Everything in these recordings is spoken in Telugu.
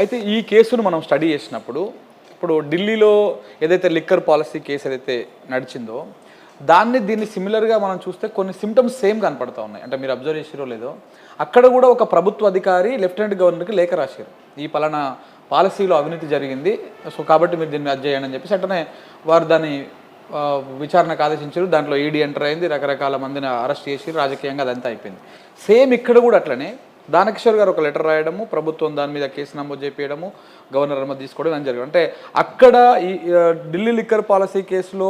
అయితే ఈ కేసును మనం స్టడీ చేసినప్పుడు ఇప్పుడు ఢిల్లీలో ఏదైతే లిక్కర్ పాలసీ కేసు ఏదైతే నడిచిందో దీన్ని సిమిలర్గా మనం చూస్తే కొన్ని సిమ్టమ్స్ సేమ్ కనపడతా ఉన్నాయి. అంటే మీరు అబ్జర్వ్ చేసిరో లేదో, అక్కడ కూడా ఒక ప్రభుత్వ అధికారి లెఫ్టినెంట్ గవర్నర్కి లేఖ రాశారు, ఈ పలానా పాలసీలో అవినీతి జరిగింది, సో కాబట్టి మీరు దీన్ని అది చేయండి అని చెప్పేసి. వెంటనే వారు దాన్ని విచారణకు ఆదేశించారు. దాంట్లో ఈడీ ఎంటర్ అయింది, రకరకాల మందిని అరెస్ట్ చేసి రాజకీయంగా అదంతా అయిపోయింది. సేమ్ ఇక్కడ కూడా అట్లనే దానకిషోర్ గారు ఒక లెటర్ రాయడము, ప్రభుత్వం దాని మీద కేసు నమోదు చేపించడము, గవర్నర్ అనుమతి తీసుకోవడం అని జరిగింది. అంటే అక్కడ ఈ ఢిల్లీ లిక్కర్ పాలసీ కేసులో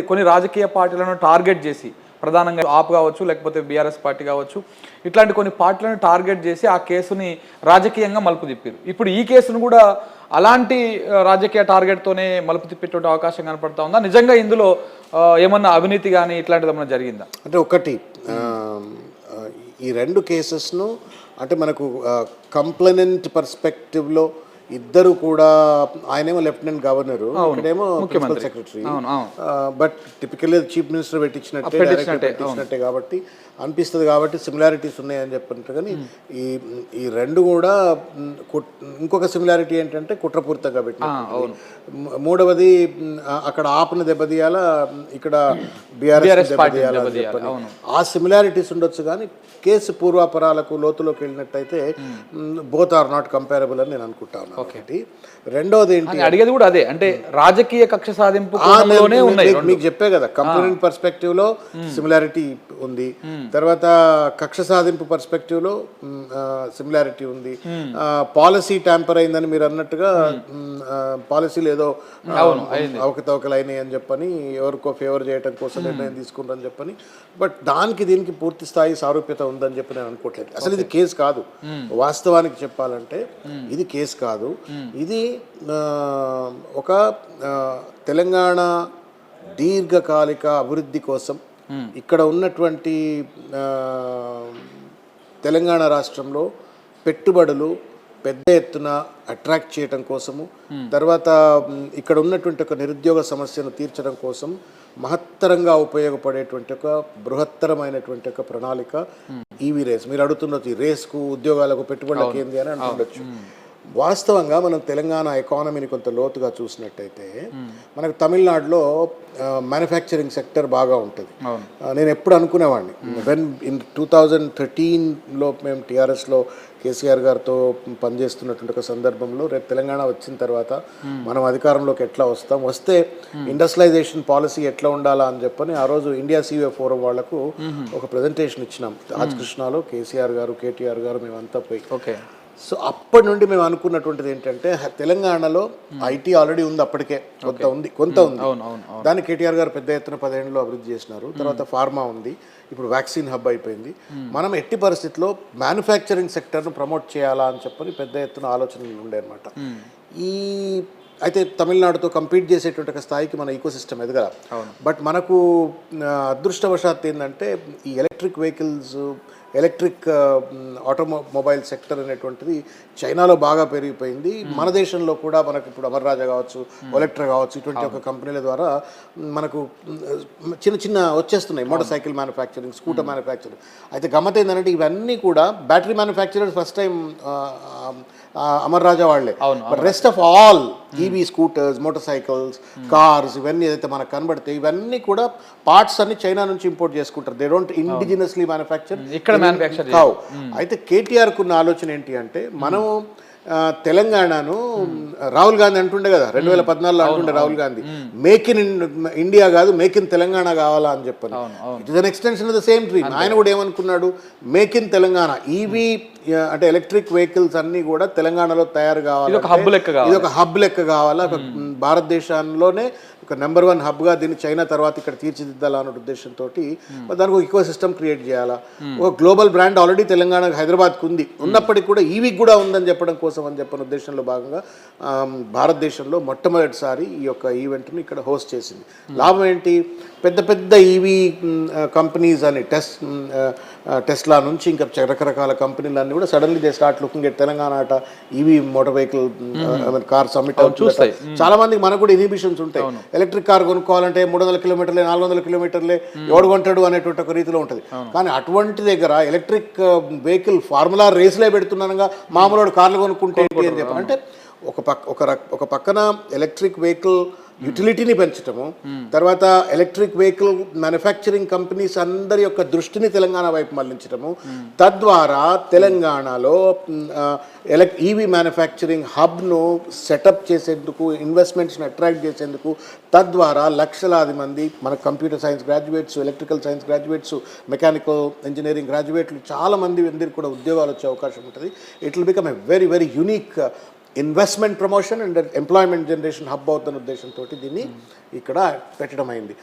కొన్ని రాజకీయ పార్టీలను టార్గెట్ చేసి, ప్రధానంగా ఆప్ కావచ్చు లేకపోతే బీఆర్ఎస్ పార్టీ కావచ్చు, ఇట్లాంటి కొన్ని పార్టీలను టార్గెట్ చేసి ఆ కేసుని రాజకీయంగా మలుపు తిప్పారు. ఇప్పుడు ఈ కేసును కూడా అలాంటి రాజకీయ టార్గెట్తోనే మలుపు తిప్పేటువంటి అవకాశం కనపడతా ఉందా? నిజంగా ఇందులో ఏమన్నా అవినీతి కానీ ఇట్లాంటిది ఏమన్నా జరిగిందా? అంటే ఒకటి ఈ రెండు కేసెస్ను అంటే మనకు కంప్లైనెంట్ పర్స్పెక్టివ్లో ఇద్దరు కూడా, ఆయనేమో లెఫ్టినెంట్ గవర్నరు, ఇక్కడేమో principal secretary. But typically chief minister పెట్టించినట్టే కాబట్టి అనిపిస్తుంది, కాబట్టి సిమిలారిటీస్ ఉన్నాయని చెప్పంటారు. కానీ ఈ రెండు కూడా ఇంకొక సిమిలారిటీ ఏంటంటే కుట్రపూరితంగా పెట్టిన. మూడవది అక్కడ ఆపన దెబ్బతీయాలా, ఇక్కడ బీఆర్ఎస్ దెబ్బతీయాలా అని చెప్పని ఆ సిమిలారిటీస్ ఉండొచ్చు. కానీ కేసు పూర్వాపరాలకు లోతులోకి వెళ్ళినట్టయితే బోత్ ఆర్ నాట్ కంపేరబుల్ అని నేను అనుకుంటాను. ఒకటి. రెండోది ఏంటి అడిగేది కూడా అదే, అంటే రాజకీయ కక్ష సాధింపు మీకు చెప్పే కదా, కంప్లైంట్ పర్స్పెక్టివ్ లో సిమిలారిటీ ఉంది, తర్వాత కక్ష సాధింపు పర్స్పెక్టివ్ లో సిమిలారిటీ ఉంది. పాలసీ ట్యాంపర్ అయిందని మీరు అన్నట్టుగా పాలసీలు ఏదో అవకతవకలు అయినాయి అని చెప్పని, ఎవరికో ఫేవర్ చేయడం కోసం నిర్ణయం తీసుకుంటారని చెప్పని. బట్ దీనికి పూర్తి స్థాయి సారూప్యత ఉందని చెప్పి నేను అనుకోవట్లేదు. అసలు ఇది కేసు కాదు, వాస్తవానికి చెప్పాలంటే ఇది కేసు కాదు. ఇది ఒక తెలంగాణ దీర్ఘకాలిక అభివృద్ధి కోసం ఇక్కడ ఉన్నటువంటి తెలంగాణ రాష్ట్రంలో పెట్టుబడులు పెద్ద ఎత్తున అట్రాక్ట్ చేయడం కోసము, తర్వాత ఇక్కడ ఉన్నటువంటి ఒక నిరుద్యోగ సమస్యను తీర్చడం కోసం మహత్తరంగా ఉపయోగపడేటువంటి ఒక బృహత్తరమైనటువంటి ఒక ప్రణాళిక ఈవీ రేస్. మీరు అడుగుతున్నది ఈ రేస్కు, ఉద్యోగాలకు, పెట్టుబడులకు ఏంది అని అంటుండొచ్చు. వాస్తవంగా మనం తెలంగాణ ఎకానమీని కొంత లోతుగా చూసినట్టయితే మనకు తమిళనాడులో మ్యానుఫ్యాక్చరింగ్ సెక్టర్ బాగా ఉంటుంది. నేను ఎప్పుడు అనుకునేవాడిని, ఇన్ 2013లో మేము టీఆర్ఎస్లో కేసీఆర్ గారితో పనిచేస్తున్నటువంటి ఒక సందర్భంలో, రేపు తెలంగాణ వచ్చిన తర్వాత మనం అధికారంలోకి ఎట్లా వస్తే ఇండస్ట్రియలైజేషన్ పాలసీ ఎట్లా ఉండాలా అని చెప్పని ఆ రోజు ఇండియా సివిఏ ఫోరం వాళ్లకు ఒక ప్రజెంటేషన్ ఇచ్చినాం. రాజకృష్ణలో కేసీఆర్ గారు, కేటీఆర్ గారు, మేమంతా పోయి. సో అప్పటి నుండి మేము అనుకున్నటువంటిది ఏంటంటే, తెలంగాణలో ఐటీ ఆల్రెడీ ఉంది, అప్పటికే కొంత ఉంది. దాన్ని కేటీఆర్ గారు పెద్ద ఎత్తున 10 ఏళ్ళలో అభివృద్ధి చేసినారు. తర్వాత ఫార్మా ఉంది, ఇప్పుడు వ్యాక్సిన్ హబ్ అయిపోయింది. మనం ఎట్టి పరిస్థితుల్లో మ్యానుఫ్యాక్చరింగ్ సెక్టర్ను ప్రమోట్ చేయాలా అని చెప్పని పెద్ద ఎత్తున ఆలోచనలు ఉండే అనమాట. అయితే తమిళనాడుతో కంపీట్ చేసేటువంటి ఒక స్థాయికి మన ఈకో సిస్టమ్ ఎదగల. బట్ మనకు అదృష్టవశాత్తు ఏంటంటే ఈ electric vehicles, electric automobile sector అనేటువంటిది చైనాలో బాగా పెరిగిపోయింది. మన దేశంలో కూడా మనకు ఇప్పుడు అమర్ రాజా కావచ్చు, ఒలెక్ట్రా కావచ్చు, ఇటువంటి ఒక కంపెనీల ద్వారా మనకు చిన్న వచ్చేస్తున్నాయి. Motorcycle manufacturing, scooter manufacturing. అయితే గమ్మత్ ఏంటంటే ఇవన్నీ కూడా battery manufacturers first time Amar Raja వాళ్లే. But rest of all EV scooters, motorcycle, cars, ఇవన్నీ ఏదైతే మనకు కనబడితే ఇవన్నీ కూడా పార్ట్స్ అన్ని చైనా నుంచి ఇంపోర్ట్ చేసుకుంటారు. దే డోంట్ ఇండిజినస్లీ మ్యానుఫ్యాక్చర్ కావు. అయితే కేటీఆర్ కున్న ఆలోచన ఏంటి అంటే, మనం తెలంగాణను రాహుల్ గాంధీ అంటుండే కదా 2014లో అంటుండే Rahul Gandhi, make in India కాదు మేక్ ఇన్ తెలంగాణ కావాలా అని చెప్పని. It is an extension of the same dream. ఆయన కూడా ఏమనుకున్నాడు, మేక్ ఇన్ తెలంగాణ. ఈవీ అంటే ఎలక్ట్రిక్ వెహికల్స్ అన్ని కూడా తెలంగాణలో తయారు కావాలి, ఇది ఒక హబ్ లెక్క కావాలా, ఒక భారతదేశంలోనే ఒక నెంబర్ 1 హబ్గా దీన్ని చైనా తర్వాత ఇక్కడ తీర్చిదిద్దాలా అన్న ఉద్దేశంతో దానికి ఒక ఈకో సిస్టమ్ క్రియేట్ చేయాలా. ఒక గ్లోబల్ బ్రాండ్ ఆల్రెడీ తెలంగాణ, హైదరాబాద్కి ఉంది, ఉన్నప్పటికీ కూడా ఈవీకి కూడా ఉందని చెప్పడం కోసం అని చెప్పిన ఉద్దేశంలో భాగంగా భారతదేశంలో మొట్టమొదటిసారి ఈ యొక్క ఈవెంట్ని ఇక్కడ హోస్ట్ చేసింది. లాభం ఏంటి, పెద్ద పెద్ద ఈవీ కంపెనీస్ అని టెస్లా నుంచి ఇంకా రకరకాల కంపెనీలన్నీ కూడా suddenly they start looking at Telangana అట EV motor vehicle car submit అవుతుంది. చాలా మందికి మనకు కూడా ఇన్హిబిషన్స్ ఉంటాయి. ఎలక్ట్రిక్ కార్ కొనుక్కోవాలంటే 300 కిలోమీటర్లే 400 కిలోమీటర్లే ఎవడు కొంటాడు అనేటువంటి ఒక రీతిలో ఉంటుంది. కానీ అటువంటి దగ్గర ఎలక్ట్రిక్ వెహికల్ ఫార్ములా రేస్లే పెడుతున్నానుగా మామూలు కార్లు కొనుక్కుంటే ఏంటి అని చెప్పాను. అంటే ఒక పక్కన ఎలక్ట్రిక్ వెహికల్ యూటిలిటీని పెంచటము, తర్వాత ఎలక్ట్రిక్ వెహికల్ మ్యానుఫ్యాక్చరింగ్ కంపెనీస్ అందరి యొక్క దృష్టిని తెలంగాణ వైపు మళ్లించటము, తద్వారా తెలంగాణలో ఈవీ మ్యానుఫ్యాక్చరింగ్ హబ్ను సెటప్ చేసేందుకు, ఇన్వెస్ట్మెంట్స్ని అట్రాక్ట్ చేసేందుకు, తద్వారా లక్షలాది మంది మన computer science graduates, electrical science graduates, mechanical engineering గ్రాడ్యుయేట్లు చాలా మంది అందరికీ కూడా ఉద్యోగాలు వచ్చే అవకాశం ఉంటుంది. It will become a very very unique investment promotion and employment generation hub అవుతున్న ఉద్దేశంతో దీన్ని ఇక్కడ పెట్టడం అయింది.